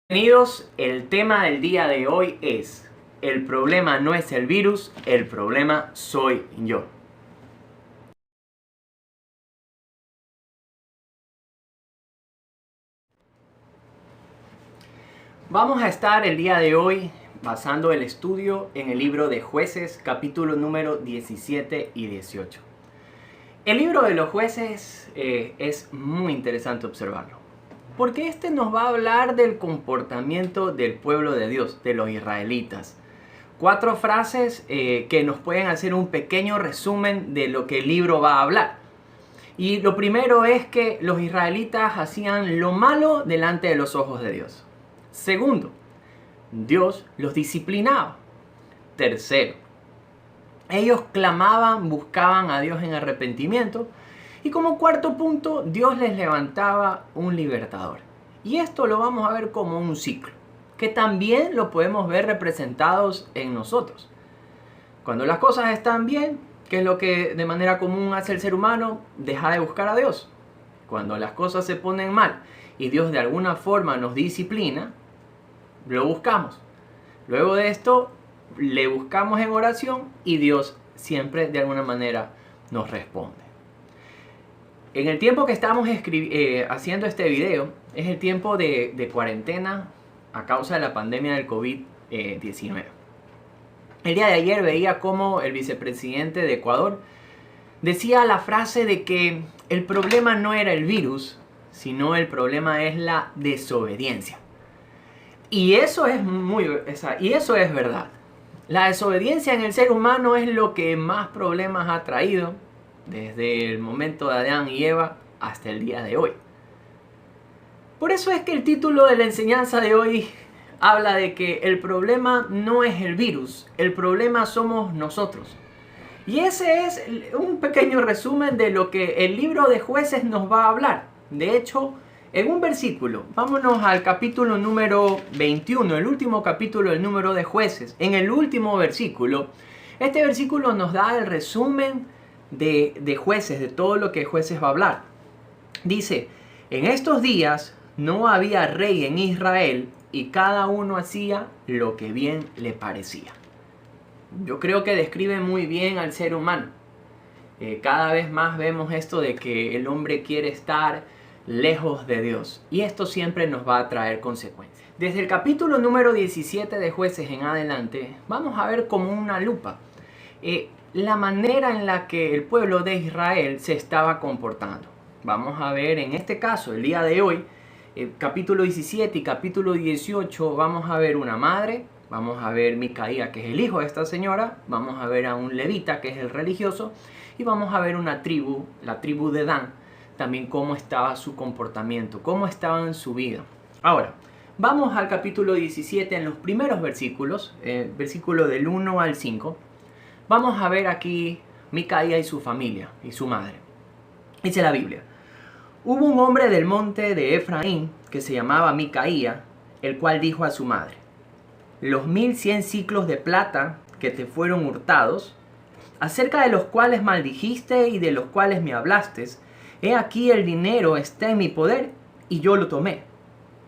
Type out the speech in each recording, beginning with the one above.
Bienvenidos, el tema del día de hoy es: el problema no es el virus, el problema soy yo. Vamos a estar el día de hoy basando el estudio en el libro de Jueces, capítulo número 17 y 18. El libro de los jueces es muy interesante observarlo, porque este nos va a hablar del comportamiento del pueblo de Dios, de los israelitas. 4 frases que nos pueden hacer un pequeño resumen de lo que el libro va a hablar. Y lo primero es que los israelitas hacían lo malo delante de los ojos de Dios. Segundo, Dios los disciplinaba. Tercero, ellos clamaban, buscaban a Dios en arrepentimiento. Y como cuarto punto, Dios les levantaba un libertador. Y esto lo vamos a ver como un ciclo, que también lo podemos ver representados en nosotros. Cuando las cosas están bien, ¿qué es lo que de manera común hace el ser humano? Deja de buscar a Dios. Cuando las cosas se ponen mal y Dios de alguna forma nos disciplina, lo buscamos. Luego de esto, le buscamos en oración y Dios siempre de alguna manera nos responde. En el tiempo que estamos haciendo este video, es el tiempo de cuarentena a causa de la pandemia del COVID-19. El día de ayer veía cómo el vicepresidente de Ecuador decía la frase de que el problema no era el virus, sino el problema es la desobediencia. Y eso es verdad. La desobediencia en el ser humano es lo que más problemas ha traído desde el momento de Adán y Eva hasta el día de hoy. Por eso es que el título de la enseñanza de hoy habla de que el problema no es el virus, el problema somos nosotros. Y ese es un pequeño resumen de lo que el libro de Jueces nos va a hablar. De hecho, en un versículo, vámonos al capítulo número 21, el último capítulo del número de Jueces. En el último versículo, este versículo nos da el resumen de Jueces, de todo lo que Jueces va a hablar. Dice: en estos días no había rey en Israel y cada uno hacía lo que bien le parecía. Yo creo que describe muy bien al ser humano. Cada vez más vemos esto de que el hombre quiere estar lejos de Dios, y esto siempre nos va a traer consecuencias. Desde el capítulo número 17 de Jueces en adelante, vamos a ver como una lupa la manera en la que el pueblo de Israel se estaba comportando. Vamos a ver en este caso, el día de hoy, capítulo 17 y capítulo 18, vamos a ver una madre, vamos a ver Micaía, que es el hijo de esta señora, vamos a ver a un levita, que es el religioso, y vamos a ver una tribu, la tribu de Dan, también cómo estaba su comportamiento, cómo estaba en su vida. Ahora, vamos al capítulo 17 en los primeros versículos, versículo del 1 al 5. Vamos a ver aquí Micaía y su familia y su madre. Dice la Biblia: hubo un hombre del monte de Efraín que se llamaba Micaía, el cual dijo a su madre: los 1100 siclos de plata que te fueron hurtados, acerca de los cuales maldijiste y de los cuales me hablaste, he aquí el dinero está en mi poder y yo lo tomé.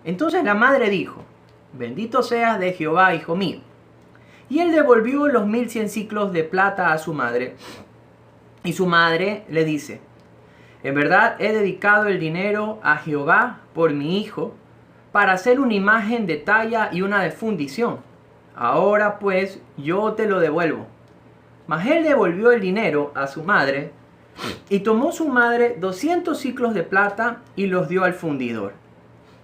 Entonces la madre dijo: bendito seas de Jehová, hijo mío. Y él devolvió los 1100 siclos de plata a su madre. Y su madre le dice: en verdad he dedicado el dinero a Jehová por mi hijo, para hacer una imagen de talla y una de fundición. Ahora pues yo te lo devuelvo. Mas él devolvió el dinero a su madre, y tomó su madre 200 siclos de plata y los dio al fundidor,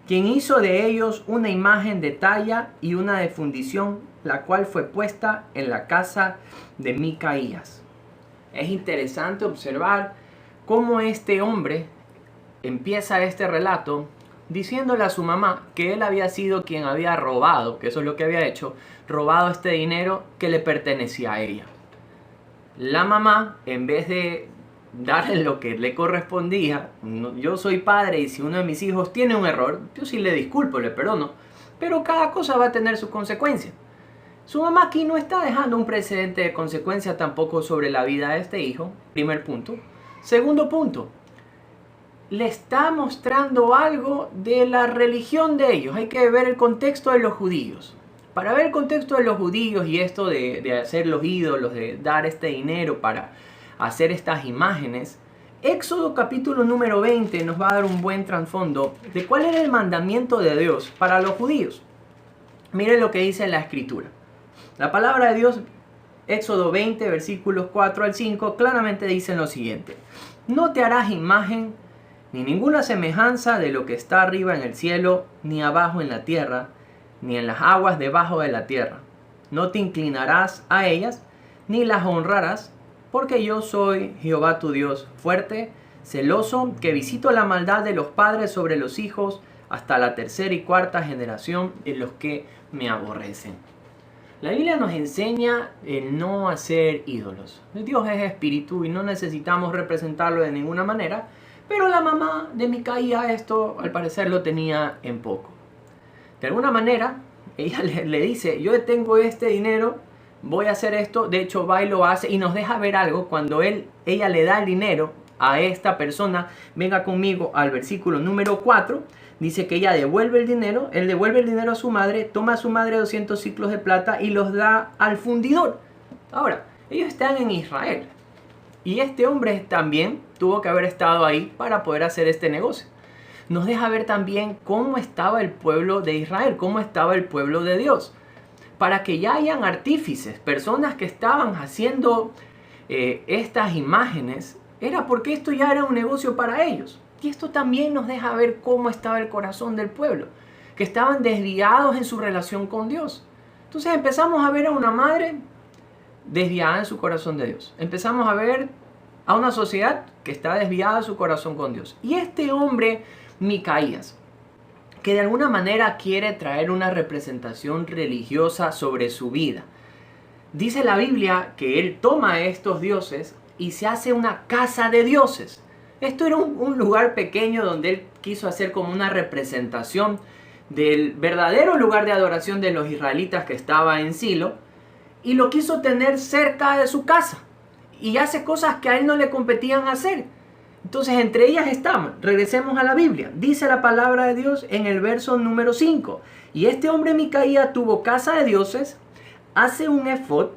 quien hizo de ellos una imagen de talla y una de fundición, la cual fue puesta en la casa de Micaías. Es interesante observar cómo este hombre empieza este relato diciéndole a su mamá que él había sido quien había robado, que eso es lo que había hecho, robado este dinero que le pertenecía a ella. La mamá, en vez de darle lo que le correspondía, yo soy padre y si uno de mis hijos tiene un error, yo sí le disculpo, le perdono, pero cada cosa va a tener su consecuencia. Su mamá aquí no está dejando un precedente de consecuencia tampoco sobre la vida de este hijo, primer punto. Segundo punto, le está mostrando algo de la religión de ellos. Hay que ver el contexto de los judíos. Para ver el contexto de los judíos y esto de hacer los ídolos, de dar este dinero para hacer estas imágenes, Éxodo capítulo número 20 nos va a dar un buen trasfondo de cuál era el mandamiento de Dios para los judíos. Miren lo que dice la Escritura. La palabra de Dios, Éxodo 20, versículos 4 al 5, claramente dicen lo siguiente. No te harás imagen ni ninguna semejanza de lo que está arriba en el cielo, ni abajo en la tierra, ni en las aguas debajo de la tierra. No te inclinarás a ellas, ni las honrarás, porque yo soy Jehová tu Dios, fuerte, celoso, que visito la maldad de los padres sobre los hijos, hasta la tercera y cuarta generación de los que me aborrecen. La Biblia nos enseña el no hacer ídolos. Dios es espíritu y no necesitamos representarlo de ninguna manera, pero la mamá de Micaía esto al parecer lo tenía en poco. De alguna manera, ella le dice, yo tengo este dinero, voy a hacer esto. De hecho, va y lo hace y nos deja ver algo cuando ella le da el dinero a esta persona. Venga conmigo al versículo número 4. Dice que ella devuelve el dinero, él devuelve el dinero a su madre, toma a su madre 200 ciclos de plata y los da al fundidor. Ahora, ellos están en Israel y este hombre también tuvo que haber estado ahí para poder hacer este negocio. Nos deja ver también cómo estaba el pueblo de Israel, cómo estaba el pueblo de Dios. Para que ya hayan artífices, personas que estaban haciendo estas imágenes, era porque esto ya era un negocio para ellos. Y esto también nos deja ver cómo estaba el corazón del pueblo, que estaban desviados en su relación con Dios. Entonces empezamos a ver a una madre desviada en su corazón de Dios. Empezamos a ver a una sociedad que está desviada en su corazón con Dios. Y este hombre, Micaías, que de alguna manera quiere traer una representación religiosa sobre su vida. Dice la Biblia que él toma estos dioses y se hace una casa de dioses. Esto era un lugar pequeño donde él quiso hacer como una representación del verdadero lugar de adoración de los israelitas que estaba en Silo y lo quiso tener cerca de su casa y hace cosas que a él no le competían hacer. Entonces entre ellas estaban, regresemos a la Biblia, dice la palabra de Dios en el verso número 5, y este hombre Micaía tuvo casa de dioses, hace un efod,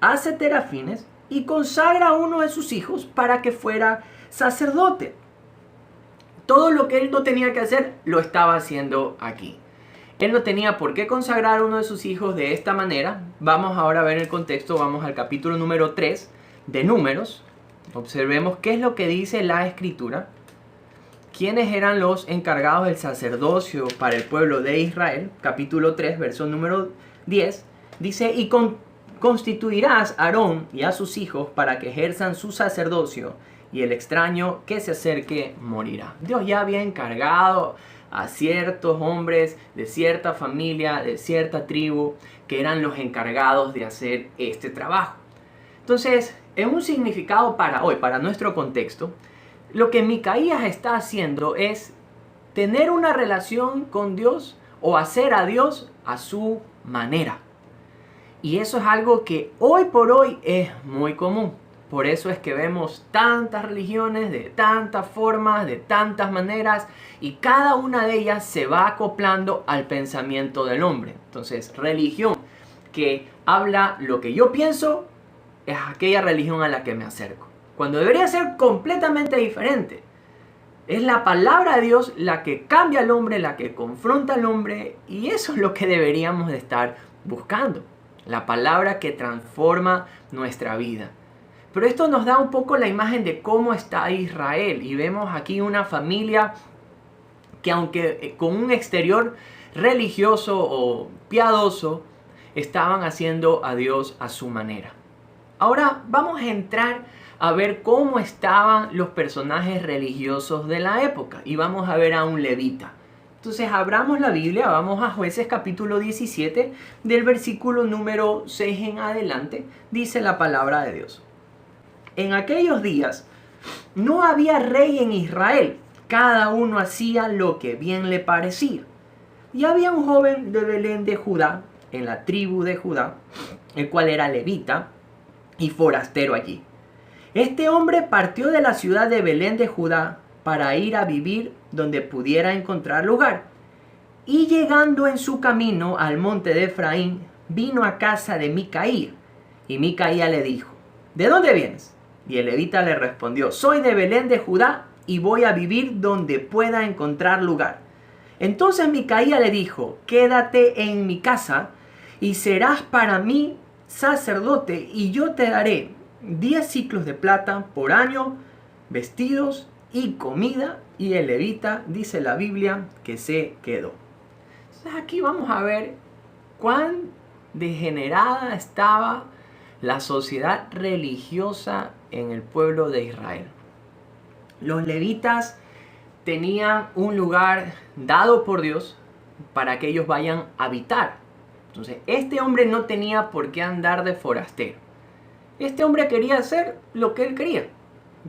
hace terafines y consagra a uno de sus hijos para que fuera sacerdote. Todo lo que él no tenía que hacer lo estaba haciendo aquí. Él no tenía por qué consagrar a uno de sus hijos de esta manera. Vamos ahora a ver el contexto, vamos al capítulo número 3 de Números. Observemos qué es lo que dice la Escritura. ¿Quiénes eran los encargados del sacerdocio para el pueblo de Israel? Capítulo 3, verso número 10. Dice, y constituirás a Aarón y a sus hijos para que ejerzan su sacerdocio, y el extraño que se acerque morirá. Dios ya había encargado a ciertos hombres de cierta familia, de cierta tribu, que eran los encargados de hacer este trabajo. Entonces, en un significado para hoy, para nuestro contexto, lo que Micaías está haciendo es tener una relación con Dios o hacer a Dios a su manera. Y eso es algo que hoy por hoy es muy común. Por eso es que vemos tantas religiones de tantas formas, de tantas maneras, y cada una de ellas se va acoplando al pensamiento del hombre. Entonces, religión que habla lo que yo pienso es aquella religión a la que me acerco, cuando debería ser completamente diferente. Es la palabra de Dios la que cambia al hombre, la que confronta al hombre, y eso es lo que deberíamos de estar buscando. La palabra que transforma nuestra vida. Pero esto nos da un poco la imagen de cómo está Israel. Y vemos aquí una familia que, aunque con un exterior religioso o piadoso, estaban haciendo a Dios a su manera. Ahora vamos a entrar a ver cómo estaban los personajes religiosos de la época. Y vamos a ver a un levita. Entonces abramos la Biblia, vamos a Jueces capítulo 17, del versículo número 6 en adelante, dice la palabra de Dios. En aquellos días no había rey en Israel, cada uno hacía lo que bien le parecía. Y había un joven de Belén de Judá, en la tribu de Judá, el cual era levita y forastero allí. Este hombre partió de la ciudad de Belén de Judá para ir a vivir donde pudiera encontrar lugar. Y llegando en su camino al monte de Efraín, vino a casa de Micaía. Y Micaía le dijo, ¿de dónde vienes? Y el levita le respondió, soy de Belén de Judá y voy a vivir donde pueda encontrar lugar. Entonces Micaía le dijo, quédate en mi casa y serás para mí sacerdote y yo te daré 10 ciclos de plata por año, vestidos y comida. Y el levita, dice la Biblia, que se quedó. Entonces aquí vamos a ver cuán degenerada estaba la sociedad religiosa en el pueblo de Israel. Los levitas tenían un lugar dado por Dios para que ellos vayan a habitar. Entonces, este hombre no tenía por qué andar de forastero. Este hombre quería hacer lo que él quería,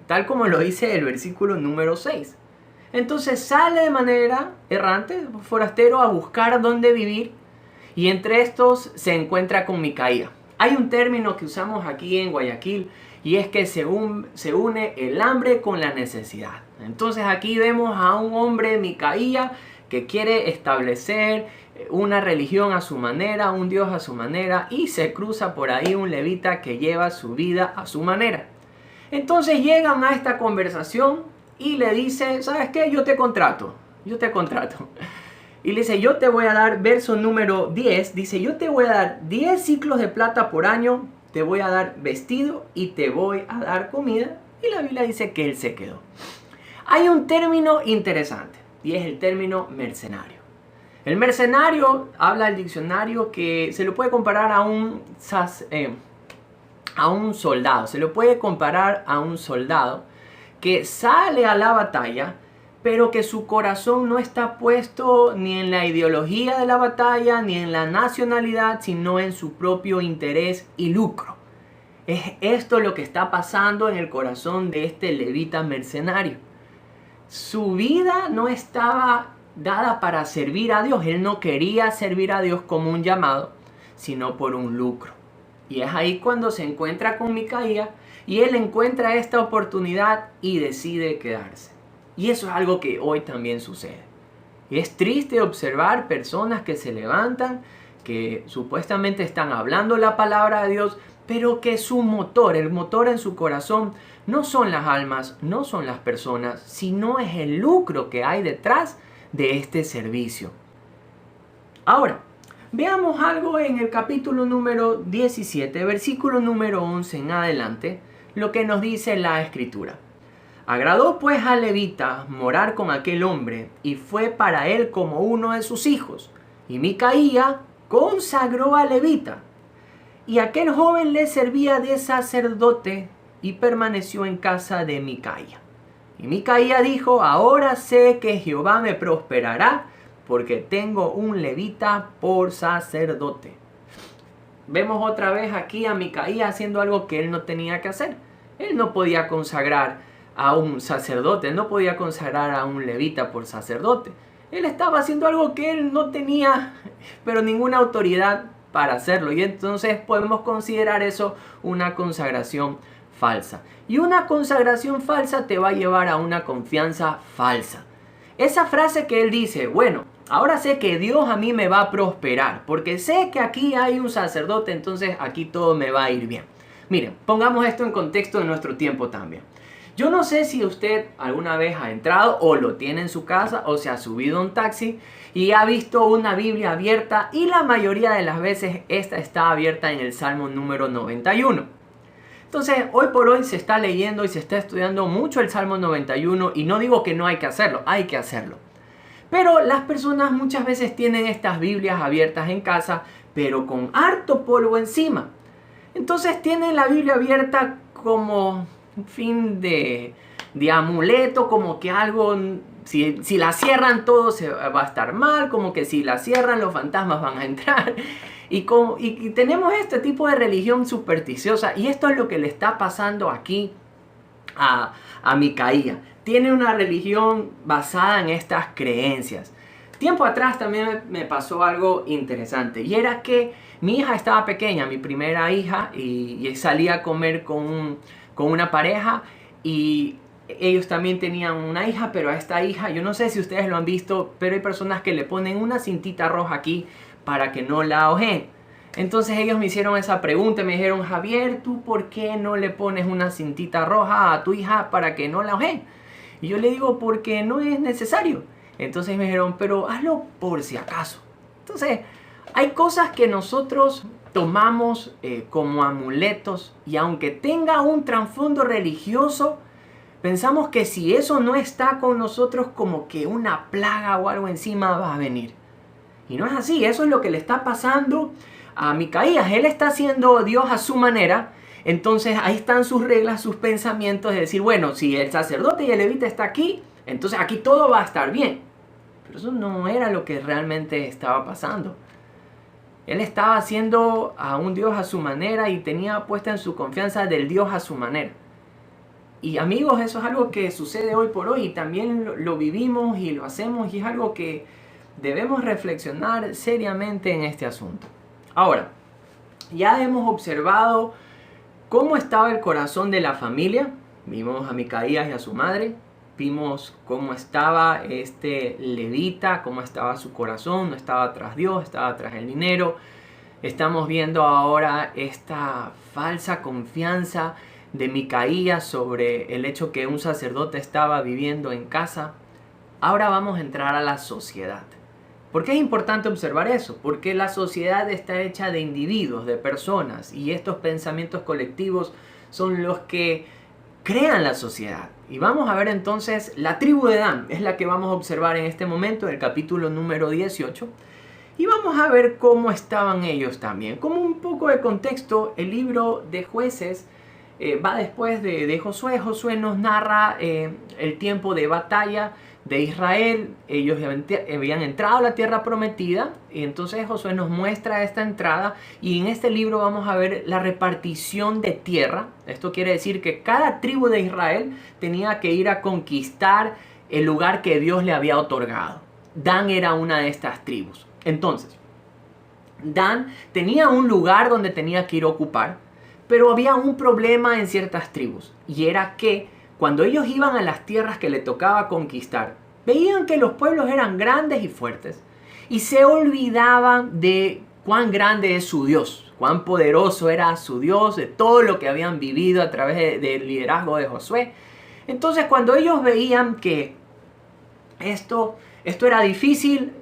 tal como lo dice el versículo número 6. Entonces sale de manera errante, forastero, a buscar dónde vivir, y entre estos se encuentra con Micaía. Hay un término que usamos aquí en Guayaquil, y es que se une el hambre con la necesidad. Entonces aquí vemos a un hombre, Micaía, que quiere establecer una religión a su manera, un Dios a su manera, y se cruza por ahí un levita que lleva su vida a su manera. Entonces llegan a esta conversación y le dice, ¿sabes qué? Yo te contrato. Y le dice, yo te voy a dar, verso número 10, dice, yo te voy a dar 10 ciclos de plata por año, te voy a dar vestido y te voy a dar comida. Y la Biblia dice que él se quedó. Hay un término interesante y es el término mercenario. El mercenario, habla el diccionario, que se lo puede comparar a un soldado. Se lo puede comparar a un soldado que sale a la batalla, pero que su corazón no está puesto ni en la ideología de la batalla, ni en la nacionalidad, sino en su propio interés y lucro. Es esto lo que está pasando en el corazón de este levita mercenario. Su vida no estaba dada para servir a Dios. Él no quería servir a Dios como un llamado, sino por un lucro. Y es ahí cuando se encuentra con Micaía y él encuentra esta oportunidad y decide quedarse. Y eso es algo que hoy también sucede. Y es triste observar personas que se levantan, que supuestamente están hablando la palabra de Dios, pero que su motor, el motor en su corazón, no son las almas, no son las personas, sino es el lucro que hay detrás de este servicio. Ahora, veamos algo en el capítulo número 17, versículo número 11 en adelante, lo que nos dice la Escritura. Agradó pues al levita morar con aquel hombre, y fue para él como uno de sus hijos. Y Micaía consagró al levita, y aquel joven le servía de sacerdote, y permaneció en casa de Micaía. Y Micaía dijo, ahora sé que Jehová me prosperará, porque tengo un levita por sacerdote. Vemos otra vez aquí a Micaía haciendo algo que él no tenía que hacer. Él no podía consagrar a un sacerdote, él no podía consagrar a un levita por sacerdote. Él estaba haciendo algo que él no tenía, pero ninguna autoridad para hacerlo. Y entonces podemos considerar eso una consagración falsa. Y una consagración falsa te va a llevar a una confianza falsa. Esa frase que él dice, bueno, ahora sé que Dios a mí me va a prosperar, porque sé que aquí hay un sacerdote, entonces aquí todo me va a ir bien. Miren, pongamos esto en contexto de nuestro tiempo también. Yo no sé si usted alguna vez ha entrado o lo tiene en su casa o se ha subido a un taxi y ha visto una Biblia abierta, y la mayoría de las veces esta está abierta en el Salmo número 91. Entonces, hoy por hoy se está leyendo y se está estudiando mucho el Salmo 91, y no digo que no hay que hacerlo, hay que hacerlo. Pero las personas muchas veces tienen estas Biblias abiertas en casa, pero con harto polvo encima. Entonces tienen la Biblia abierta como un fin de amuleto, como que algo, si la cierran todo se va a estar mal, como que si la cierran los fantasmas van a entrar. Y tenemos este tipo de religión supersticiosa, y esto es lo que le está pasando aquí a Micaía. Tiene una religión basada en estas creencias. Tiempo atrás también me pasó algo interesante, y era que mi hija estaba pequeña, mi primera hija, y salía a comer con una pareja, y Ellos también tenían una hija, pero a esta hija, yo no sé si ustedes lo han visto, pero hay personas que le ponen una cintita roja aquí para que no la ojeen. Entonces ellos me hicieron esa pregunta, me dijeron, Javier, ¿tú por qué no le pones una cintita roja a tu hija para que no la ojeen? Y yo le digo, porque no es necesario. Entonces me dijeron, pero hazlo por si acaso. Entonces, hay cosas que nosotros tomamos como amuletos y aunque tenga un trasfondo religioso, pensamos que si eso no está con nosotros, como que una plaga o algo encima va a venir. Y no es así, eso es lo que le está pasando a Micaías. Él está haciendo Dios a su manera. Entonces ahí están sus reglas, sus pensamientos de decir, bueno, si el sacerdote y el levita está aquí, entonces aquí todo va a estar bien. Pero eso no era lo que realmente estaba pasando. Él estaba haciendo a un Dios a su manera y tenía puesta en su confianza del Dios a su manera. Y amigos, eso es algo que sucede hoy por hoy y también lo vivimos y lo hacemos y es algo que debemos reflexionar seriamente en este asunto. Ahora, ya hemos observado cómo estaba el corazón de la familia. Vimos a Micaías y a su madre. Vimos cómo estaba este levita, cómo estaba su corazón. No estaba tras Dios, estaba tras el dinero. Estamos viendo ahora esta falsa confianza de Micaías sobre el hecho que un sacerdote estaba viviendo en casa. Ahora vamos a entrar a la sociedad. ¿Por qué es importante observar eso? Porque la sociedad está hecha de individuos, de personas, y estos pensamientos colectivos son los que crean la sociedad. Y vamos a ver entonces la tribu de Dan, es la que vamos a observar en este momento, en el capítulo número 18. Y vamos a ver cómo estaban ellos también. Como un poco de contexto, el libro de Jueces va después de Josué. Josué nos narra el tiempo de batalla de Israel. Ellos habían entrado a la tierra prometida y entonces Josué nos muestra esta entrada y en este libro vamos a ver la repartición de tierra. Esto quiere decir que cada tribu de Israel tenía que ir a conquistar el lugar que Dios le había otorgado. Dan era una de estas tribus. Entonces, Dan tenía un lugar donde tenía que ir a ocupar, pero había un problema en ciertas tribus y era que cuando ellos iban a las tierras que le tocaba conquistar, veían que los pueblos eran grandes y fuertes y se olvidaban de cuán grande es su Dios, cuán poderoso era su Dios, de todo lo que habían vivido a través del liderazgo de Josué. Entonces cuando ellos veían que esto era difícil,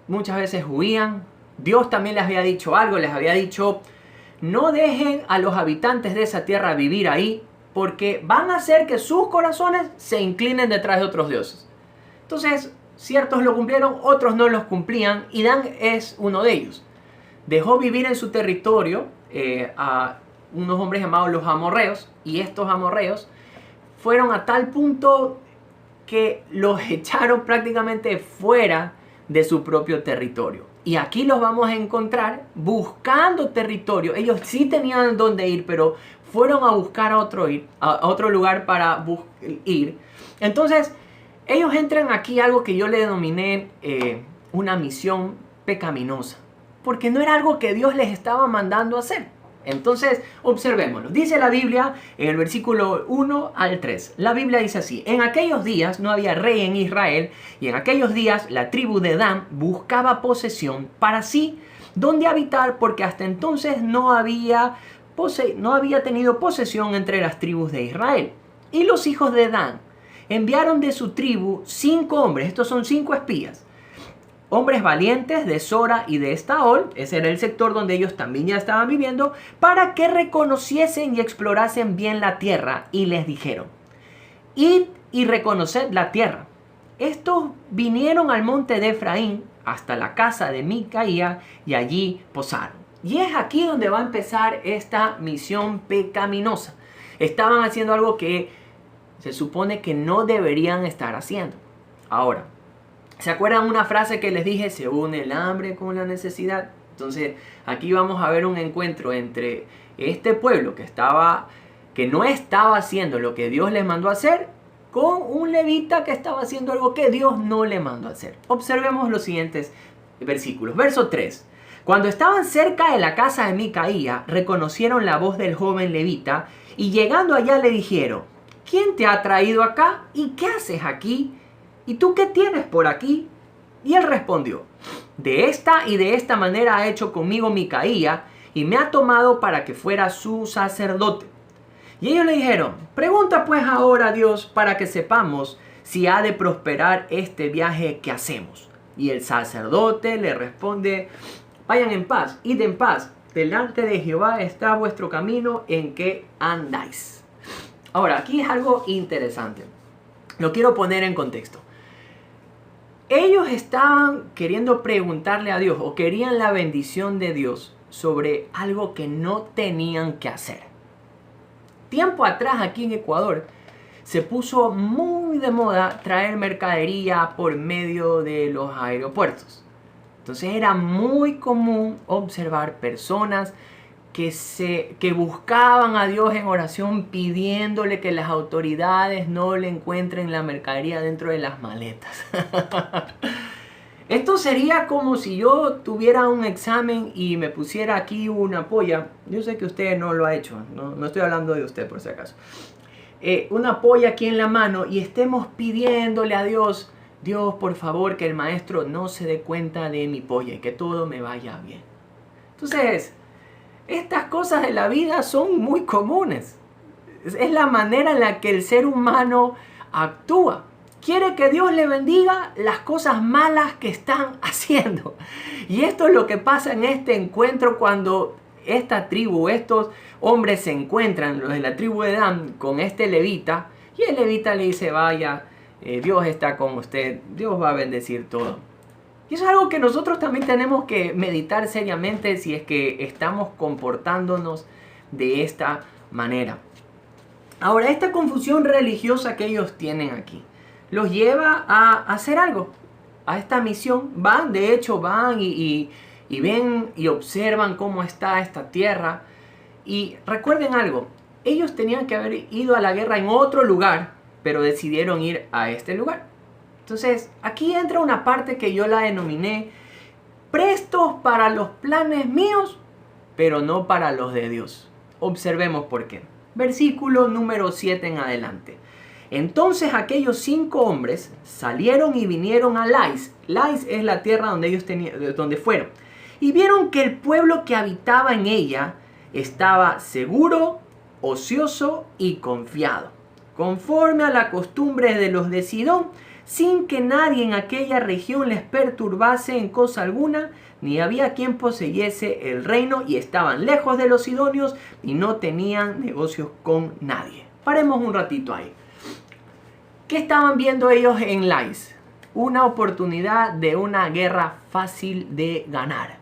muchas veces huían. Dios también les había dicho algo, les había dicho, no dejen a los habitantes de esa tierra vivir ahí, porque van a hacer que sus corazones se inclinen detrás de otros dioses. Entonces, ciertos lo cumplieron, otros no los cumplían, y Dan es uno de ellos. Dejó vivir en su territorio a unos hombres llamados los amorreos, y estos amorreos fueron a tal punto que los echaron prácticamente fuera de su propio territorio. Y aquí los vamos a encontrar buscando territorio. Ellos sí tenían dónde ir, pero fueron a buscar a otro lugar para ir. Entonces, ellos entran aquí algo que yo le denominé una misión pecaminosa. Porque no era algo que Dios les estaba mandando a hacer. Entonces, observémoslo. Dice la Biblia en el versículo 1 al 3. La Biblia dice así: en aquellos días no había rey en Israel, y en aquellos días la tribu de Dan buscaba posesión para sí donde habitar, porque hasta entonces no había tenido posesión entre las tribus de Israel. Y los hijos de Dan enviaron de su tribu 5 hombres, estos son 5 espías, hombres valientes de Sora y de Estaol, ese era el sector donde ellos también ya estaban viviendo, para que reconociesen y explorasen bien la tierra, y les dijeron: id y reconoced la tierra. Estos vinieron al monte de Efraín hasta la casa de Micaía y allí posaron. Y es aquí donde va a empezar esta misión pecaminosa. Estaban haciendo algo que se supone que no deberían estar haciendo. Ahora, ¿se acuerdan una frase que les dije? Se une el hambre con la necesidad. Entonces, aquí vamos a ver un encuentro entre este pueblo que no estaba haciendo lo que Dios les mandó a hacer, con un levita que estaba haciendo algo que Dios no le mandó a hacer. Observemos los siguientes versículos. Verso 3. Cuando estaban cerca de la casa de Micaía, reconocieron la voz del joven levita y llegando allá le dijeron: ¿quién te ha traído acá? ¿Y qué haces aquí? ¿Y tú qué tienes por aquí? Y él respondió, de esta y de esta manera ha hecho conmigo Micaía, y me ha tomado para que fuera su sacerdote. Y ellos le dijeron, pregunta pues ahora a Dios para que sepamos si ha de prosperar este viaje que hacemos. Y el sacerdote le responde, vayan en paz, id en paz, delante de Jehová está vuestro camino en que andáis. Ahora, aquí es algo interesante. Lo quiero poner en contexto. Ellos estaban queriendo preguntarle a Dios o querían la bendición de Dios sobre algo que no tenían que hacer. Tiempo atrás aquí en Ecuador se puso muy de moda traer mercadería por medio de los aeropuertos. Entonces era muy común observar personas que buscaban a Dios en oración pidiéndole que las autoridades no le encuentren la mercadería dentro de las maletas. Esto sería como si yo tuviera un examen y me pusiera aquí una polla. Yo sé que usted no lo ha hecho, no estoy hablando de usted por si acaso. Una polla aquí en la mano y estemos pidiéndole a Dios, Dios, por favor, que el maestro no se dé cuenta de mi polla y que todo me vaya bien. Entonces, estas cosas de la vida son muy comunes. Es la manera en la que el ser humano actúa. Quiere que Dios le bendiga las cosas malas que están haciendo. Y esto es lo que pasa en este encuentro cuando esta tribu, estos hombres se encuentran, los de la tribu de Dan, con este levita. Y el levita le dice, vaya, Dios está con usted, Dios va a bendecir todo. Y eso es algo que nosotros también tenemos que meditar seriamente si es que estamos comportándonos de esta manera. Ahora, esta confusión religiosa que ellos tienen aquí los lleva a hacer algo, a esta misión. Van y ven y observan cómo está esta tierra. Y recuerden algo, ellos tenían que haber ido a la guerra en otro lugar, pero decidieron ir a este lugar. Entonces, aquí entra una parte que yo la denominé prestos para los planes míos, pero no para los de Dios. Observemos por qué. Versículo número 7 en adelante. Entonces aquellos 5 hombres salieron y vinieron a Lais. Lais es la tierra donde fueron. Y vieron que el pueblo que habitaba en ella estaba seguro, ocioso y confiado, conforme a la costumbre de los de Sidón, sin que nadie en aquella región les perturbase en cosa alguna, ni había quien poseyese el reino, y estaban lejos de los sidonios y no tenían negocios con nadie. Paremos un ratito ahí. ¿Qué estaban viendo ellos en Lais? Una oportunidad de una guerra fácil de ganar.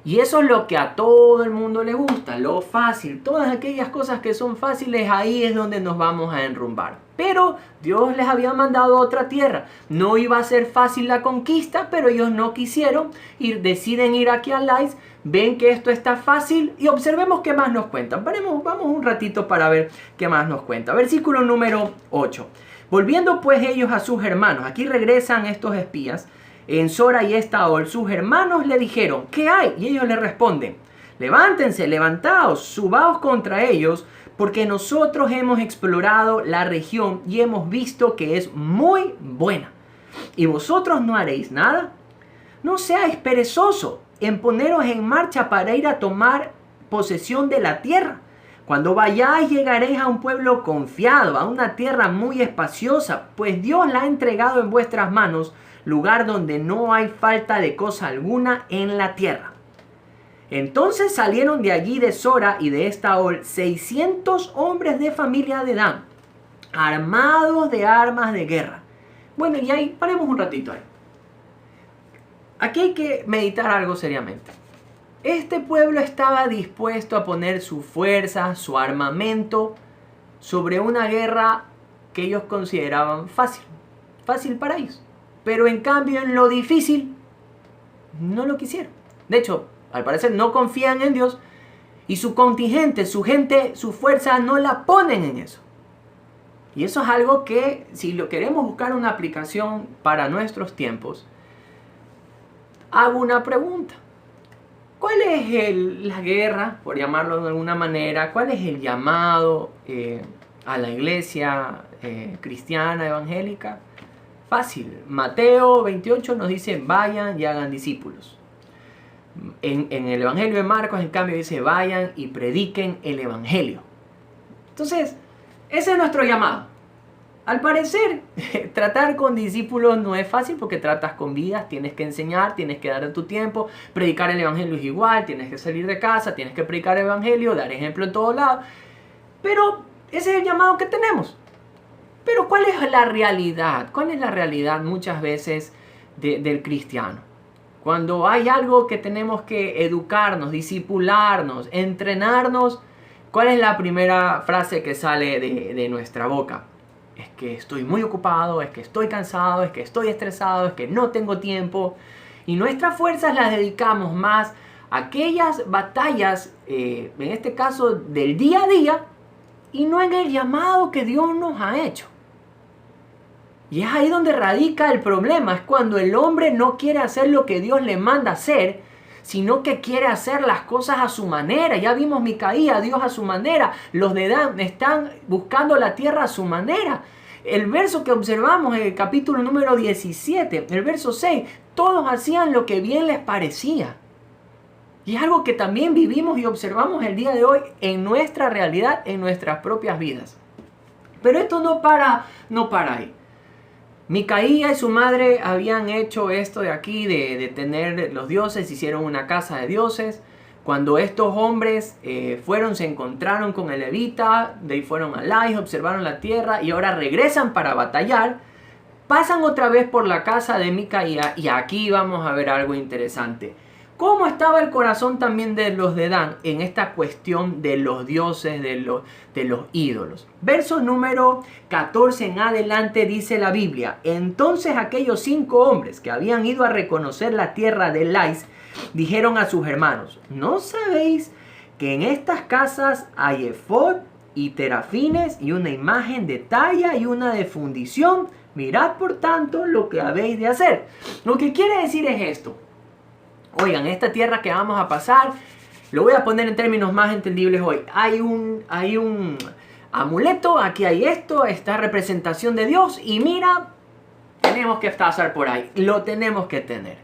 Y eso es lo que a todo el mundo le gusta, lo fácil. Todas aquellas cosas que son fáciles, ahí es donde nos vamos a enrumbar. Pero Dios les había mandado a otra tierra. No iba a ser fácil la conquista, pero ellos no quisieron y deciden ir aquí a Lais. Ven que esto está fácil y observemos qué más nos cuentan. Vamos un ratito para ver qué más nos cuenta. Versículo número 8. Volviendo pues ellos a sus hermanos. Aquí regresan estos espías. En Sora y Estaol, sus hermanos le dijeron, ¿qué hay? Y ellos le responden, levántense, levantaos, subaos contra ellos, porque nosotros hemos explorado la región y hemos visto que es muy buena. ¿Y vosotros no haréis nada? No seáis perezosos en poneros en marcha para ir a tomar posesión de la tierra. Cuando vayáis llegaréis a un pueblo confiado, a una tierra muy espaciosa, pues Dios la ha entregado en vuestras manos, lugar donde no hay falta de cosa alguna en la tierra. Entonces salieron de allí de Sora y de Estaol 600 hombres de familia de Dan, armados de armas de guerra. Bueno, y ahí paremos un ratito ahí. Aquí hay que meditar algo seriamente. Este pueblo estaba dispuesto a poner su fuerza, su armamento, sobre una guerra que ellos consideraban fácil para ellos. Pero en cambio en lo difícil no lo quisieron. De hecho, al parecer no confían en Dios y su contingente, su gente, su fuerza no la ponen en eso. Y eso es algo que si lo queremos buscar una aplicación para nuestros tiempos, hago una pregunta. ¿Cuál es la guerra, por llamarlo de alguna manera? ¿Cuál es el llamado a la iglesia cristiana, evangélica? Fácil. Mateo 28 nos dice, vayan y hagan discípulos. En el Evangelio de Marcos, en cambio, dice, vayan y prediquen el Evangelio. Entonces, ese es nuestro llamado. Al parecer, tratar con discípulos no es fácil porque tratas con vidas, tienes que enseñar, tienes que dar tu tiempo, predicar el Evangelio es igual, tienes que salir de casa, tienes que predicar el Evangelio, dar ejemplo en todos lados. Pero ese es el llamado que tenemos. Pero ¿cuál es la realidad? ¿Cuál es la realidad muchas veces del cristiano? Cuando hay algo que tenemos que educarnos, discipularnos, entrenarnos, ¿cuál es la primera frase que sale de nuestra boca? Es que estoy muy ocupado, es que estoy cansado, es que estoy estresado, es que no tengo tiempo. Y nuestras fuerzas las dedicamos más a aquellas batallas, en este caso del día a día, y no en el llamado que Dios nos ha hecho. Y es ahí donde radica el problema, es cuando el hombre no quiere hacer lo que Dios le manda hacer, sino que quiere hacer las cosas a su manera. Ya vimos Micaía, Dios a su manera. Los de Dan están buscando la tierra a su manera. El verso que observamos en el capítulo número 17, el verso 6, todos hacían lo que bien les parecía. Y es algo que también vivimos y observamos el día de hoy en nuestra realidad, en nuestras propias vidas. Pero esto no para ahí. Micaía y su madre habían hecho esto de aquí, de tener los dioses, hicieron una casa de dioses. Cuando estos hombres se encontraron con el levita, de ahí fueron a Lais, observaron la tierra y ahora regresan para batallar, pasan otra vez por la casa de Micaía y aquí vamos a ver algo interesante. ¿Cómo estaba el corazón también de los de Dan en esta cuestión de los dioses, de los ídolos? Verso número 14 en adelante dice la Biblia. Entonces aquellos 5 hombres que habían ido a reconocer la tierra de Lais dijeron a sus hermanos, ¿no sabéis que en estas casas hay efod y terafines y una imagen de talla y una de fundición? Mirad por tanto lo que habéis de hacer. Lo que quiere decir es esto. Oigan, esta tierra que vamos a pasar, lo voy a poner en términos más entendibles hoy. Hay un amuleto, aquí hay esto, esta representación de Dios y mira, tenemos que pasar por ahí, lo tenemos que tener.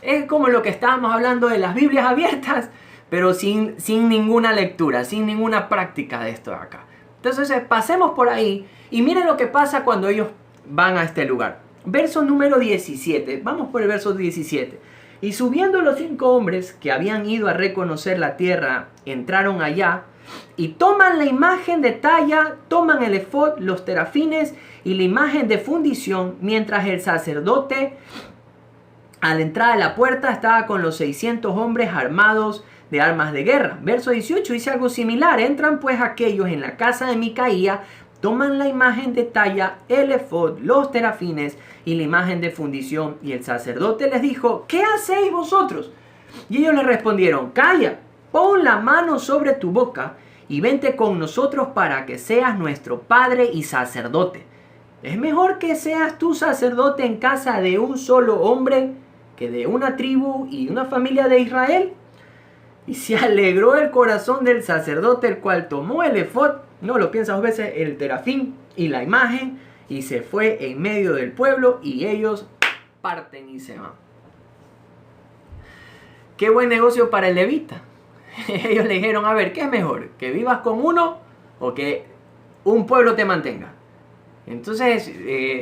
Es como lo que estábamos hablando de las Biblias abiertas, pero sin ninguna lectura, sin ninguna práctica de esto de acá. Entonces pasemos por ahí y miren lo que pasa cuando ellos van a este lugar. Verso número 17, vamos por el verso 17. Y subiendo los 5 hombres que habían ido a reconocer la tierra, entraron allá y toman la imagen de talla, toman el efod, los terafines y la imagen de fundición, mientras el sacerdote a la entrada de la puerta estaba con los 600 hombres armados de armas de guerra. Verso 18 dice algo similar. Entran pues aquellos en la casa de Micaía, toman la imagen de talla, el efod, los terafines y la imagen de fundición. Y el sacerdote les dijo, ¿qué hacéis vosotros? Y ellos le respondieron, calla, pon la mano sobre tu boca y vente con nosotros para que seas nuestro padre y sacerdote. Es mejor que seas tú sacerdote en casa de un solo hombre que de una tribu y una familia de Israel. Y se alegró el corazón del sacerdote, el cual tomó el efod, no lo piensa 2 veces, el terafín y la imagen, y se fue en medio del pueblo, y ellos parten y se van. Qué buen negocio para el levita. Ellos le dijeron, a ver, ¿qué es mejor? ¿Que vivas con uno o que un pueblo te mantenga? Entonces,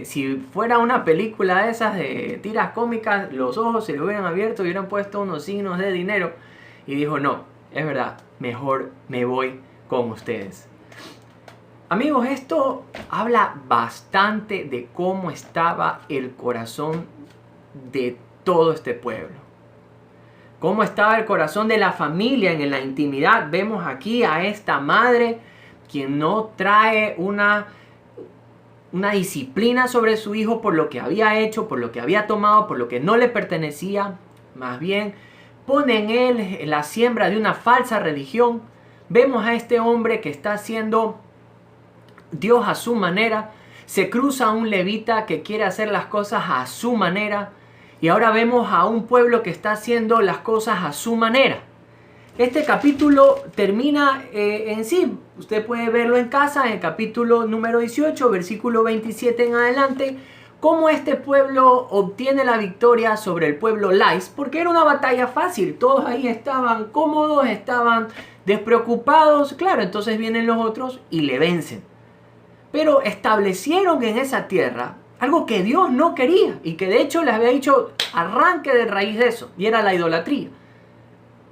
si fuera una película de esas de tiras cómicas, los ojos se le hubieran abierto y hubieran puesto unos signos de dinero. Y dijo, no, es verdad, mejor me voy con ustedes. Amigos, esto habla bastante de cómo estaba el corazón de todo este pueblo. Cómo estaba el corazón de la familia en la intimidad. Vemos aquí a esta madre quien no trae una disciplina sobre su hijo por lo que había hecho, por lo que había tomado, por lo que no le pertenecía. Más bien pone en él la siembra de una falsa religión. Vemos a este hombre que está haciendo Dios a su manera. Se cruza un levita que quiere hacer las cosas a su manera. Y ahora vemos a un pueblo que está haciendo las cosas a su manera. Este capítulo termina en sí. Usted puede verlo en casa, en el capítulo número 18, versículo 27 en adelante, cómo este pueblo obtiene la victoria sobre el pueblo Lais, porque era una batalla fácil. Todos ahí estaban cómodos, estaban despreocupados. Claro, entonces vienen los otros y le vencen. Pero establecieron en esa tierra algo que Dios no quería y que de hecho les había dicho arranque de raíz de eso, y era la idolatría.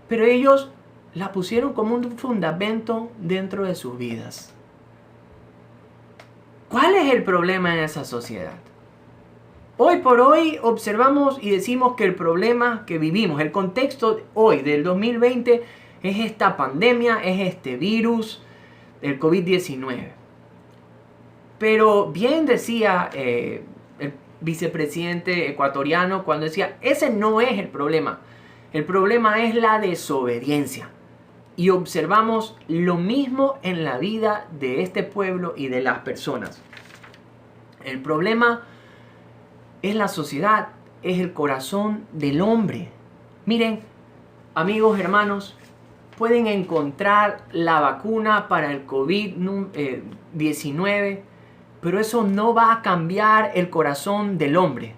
Pero ellos la pusieron como un fundamento dentro de sus vidas. ¿Cuál es el problema en esa sociedad? Hoy por hoy observamos y decimos que el problema que vivimos, el contexto hoy del 2020 es esta pandemia, es este virus, el COVID-19. Pero bien decía el vicepresidente ecuatoriano cuando decía, ese no es el problema es la desobediencia. Y observamos lo mismo en la vida de este pueblo y de las personas. El problema es la sociedad, es el corazón del hombre. Miren, amigos, hermanos, pueden encontrar la vacuna para el COVID-19, pero eso no va a cambiar el corazón del hombre.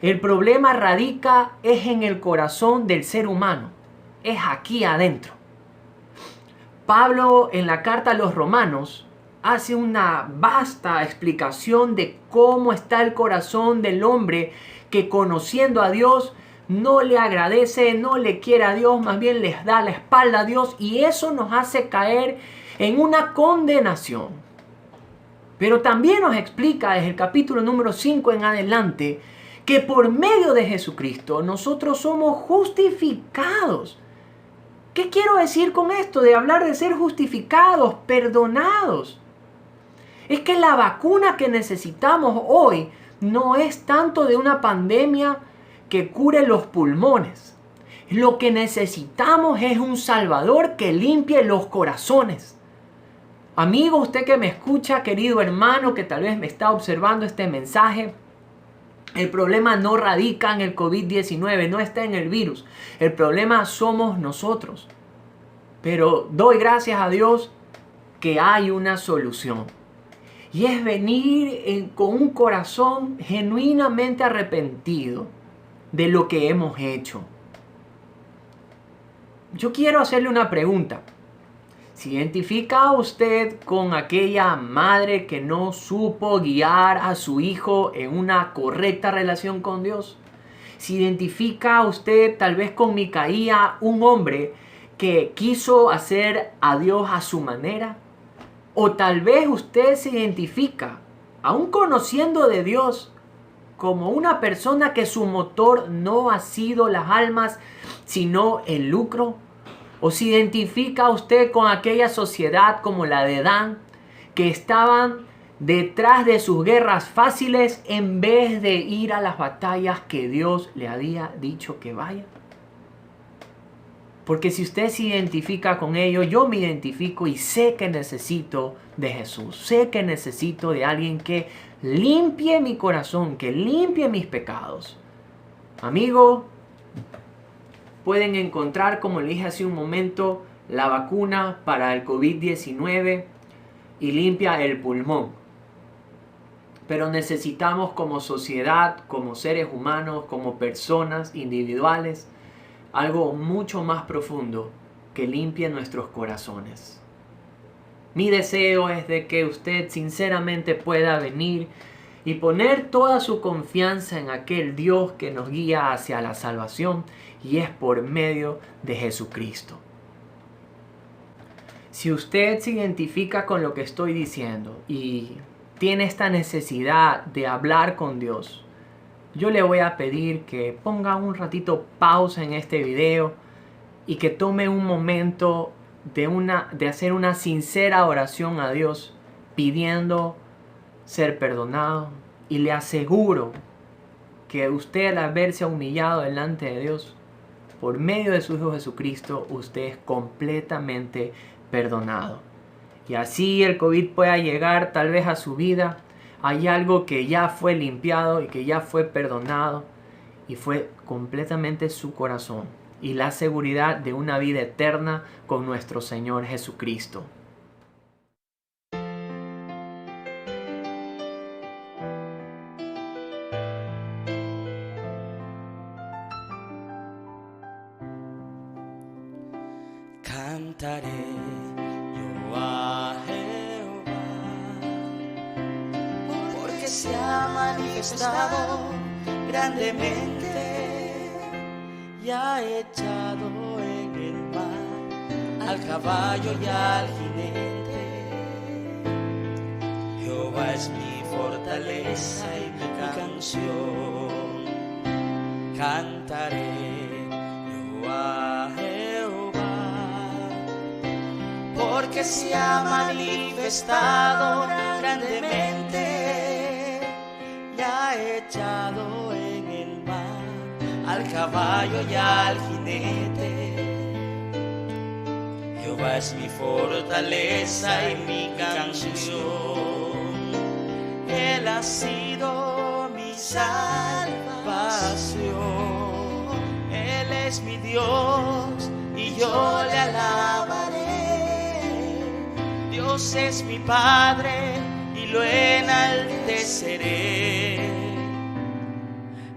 El problema radica es en el corazón del ser humano, es aquí adentro. Pablo en la carta a los Romanos hace una vasta explicación de cómo está el corazón del hombre que conociendo a Dios no le agradece, no le quiere a Dios, más bien les da la espalda a Dios, y eso nos hace caer en una condenación. Pero también nos explica desde el capítulo número 5 en adelante que por medio de Jesucristo nosotros somos justificados. ¿Qué quiero decir con esto de hablar de ser justificados, perdonados? Es que la vacuna que necesitamos hoy no es tanto de una pandemia que cure los pulmones. Lo que necesitamos es un Salvador que limpie los corazones. Amigo, usted que me escucha, querido hermano, que tal vez me está observando este mensaje, el problema no radica en el COVID-19, no está en el virus. El problema somos nosotros. Pero doy gracias a Dios que hay una solución. Y es venir con un corazón genuinamente arrepentido de lo que hemos hecho. Yo quiero hacerle una pregunta. ¿Se identifica usted con aquella madre que no supo guiar a su hijo en una correcta relación con Dios? ¿Se identifica usted tal vez con Micaía, un hombre que quiso hacer a Dios a su manera? ¿O tal vez usted se identifica, aún conociendo de Dios, como una persona que su motor no ha sido las almas, sino el lucro? ¿O se identifica usted con aquella sociedad como la de Dan, que estaban detrás de sus guerras fáciles en vez de ir a las batallas que Dios le había dicho que vaya? Porque si usted se identifica con ello, yo me identifico y sé que necesito de Jesús. Sé que necesito de alguien que limpie mi corazón, que limpie mis pecados. Amigo, pueden encontrar, como le dije hace un momento, la vacuna para el COVID-19 y limpia el pulmón. Pero necesitamos como sociedad, como seres humanos, como personas individuales, algo mucho más profundo que limpie nuestros corazones. Mi deseo es de que usted sinceramente pueda venir y poner toda su confianza en aquel Dios que nos guía hacia la salvación, y es por medio de Jesucristo. Si usted se identifica con lo que estoy diciendo y tiene esta necesidad de hablar con Dios, yo le voy a pedir que ponga un ratito pausa en este video y que tome un momento de hacer una sincera oración a Dios pidiendo ser perdonado. Y le aseguro que usted, al verse humillado delante de Dios, por medio de su Hijo Jesucristo, usted es completamente perdonado. Y así el COVID pueda llegar tal vez a su vida, hay algo que ya fue limpiado y que ya fue perdonado y fue completamente su corazón y la seguridad de una vida eterna con nuestro Señor Jesucristo. Cantaré yo a Jehová, porque se ha manifestado grandemente y ha echado en el mar al caballo y al jinete. Jehová es mi fortaleza y mi canción. Cantaré yo a porque se ha manifestado grandemente y ha echado en el mar al caballo y al jinete. Jehová es mi fortaleza y mi canción. Él ha sido mi salvación. Él es mi Dios y yo le alabaré. Dios es mi Padre y lo enalteceré.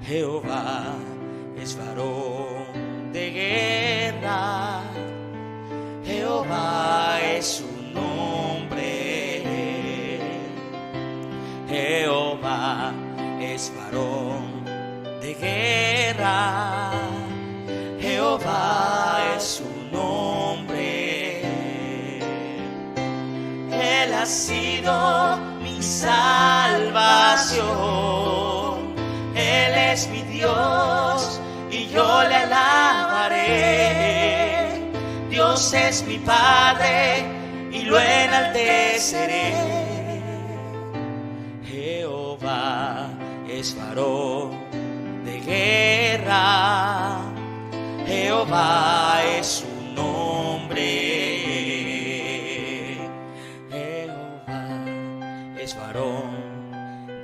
Jehová es varón de guerra. Jehová es su nombre. Jehová es varón de guerra. Jehová es su nombre. Él ha sido mi salvación. Él es mi Dios y yo le alabaré. Dios es mi Padre y lo enalteceré. Jehová es varón de guerra. Jehová es su nombre. Es varón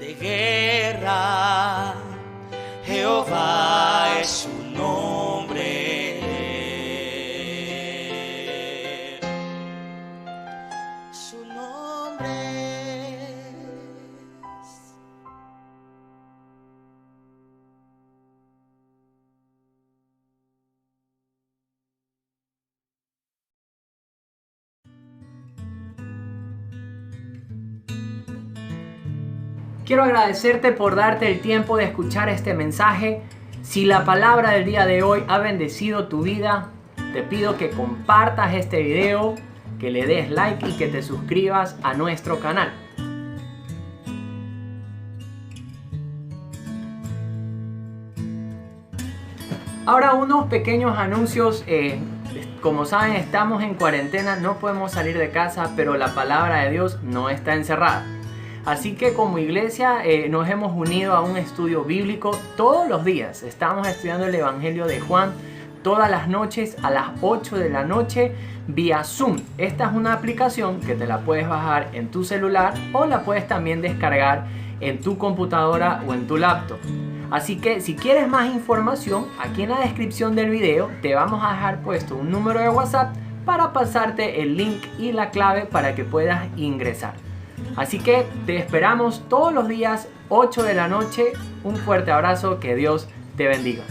de guerra. Jehová es su nombre. Su nombre. Quiero agradecerte por darte el tiempo de escuchar este mensaje. Si la palabra del día de hoy ha bendecido tu vida, te pido que compartas este video, que le des like y que te suscribas a nuestro canal. Ahora unos pequeños anuncios. Como saben, estamos en cuarentena, no podemos salir de casa, pero la palabra de Dios no está encerrada. Así que como iglesia nos hemos unido a un estudio bíblico todos los días. Estamos estudiando el Evangelio de Juan todas las noches a las 8 de la noche vía Zoom. Esta es una aplicación que te la puedes bajar en tu celular o la puedes también descargar en tu computadora o en tu laptop. Así que si quieres más información, aquí en la descripción del video te vamos a dejar puesto un número de WhatsApp para pasarte el link y la clave para que puedas ingresar. Así que te esperamos todos los días 8 de la noche. Un fuerte abrazo, que Dios te bendiga.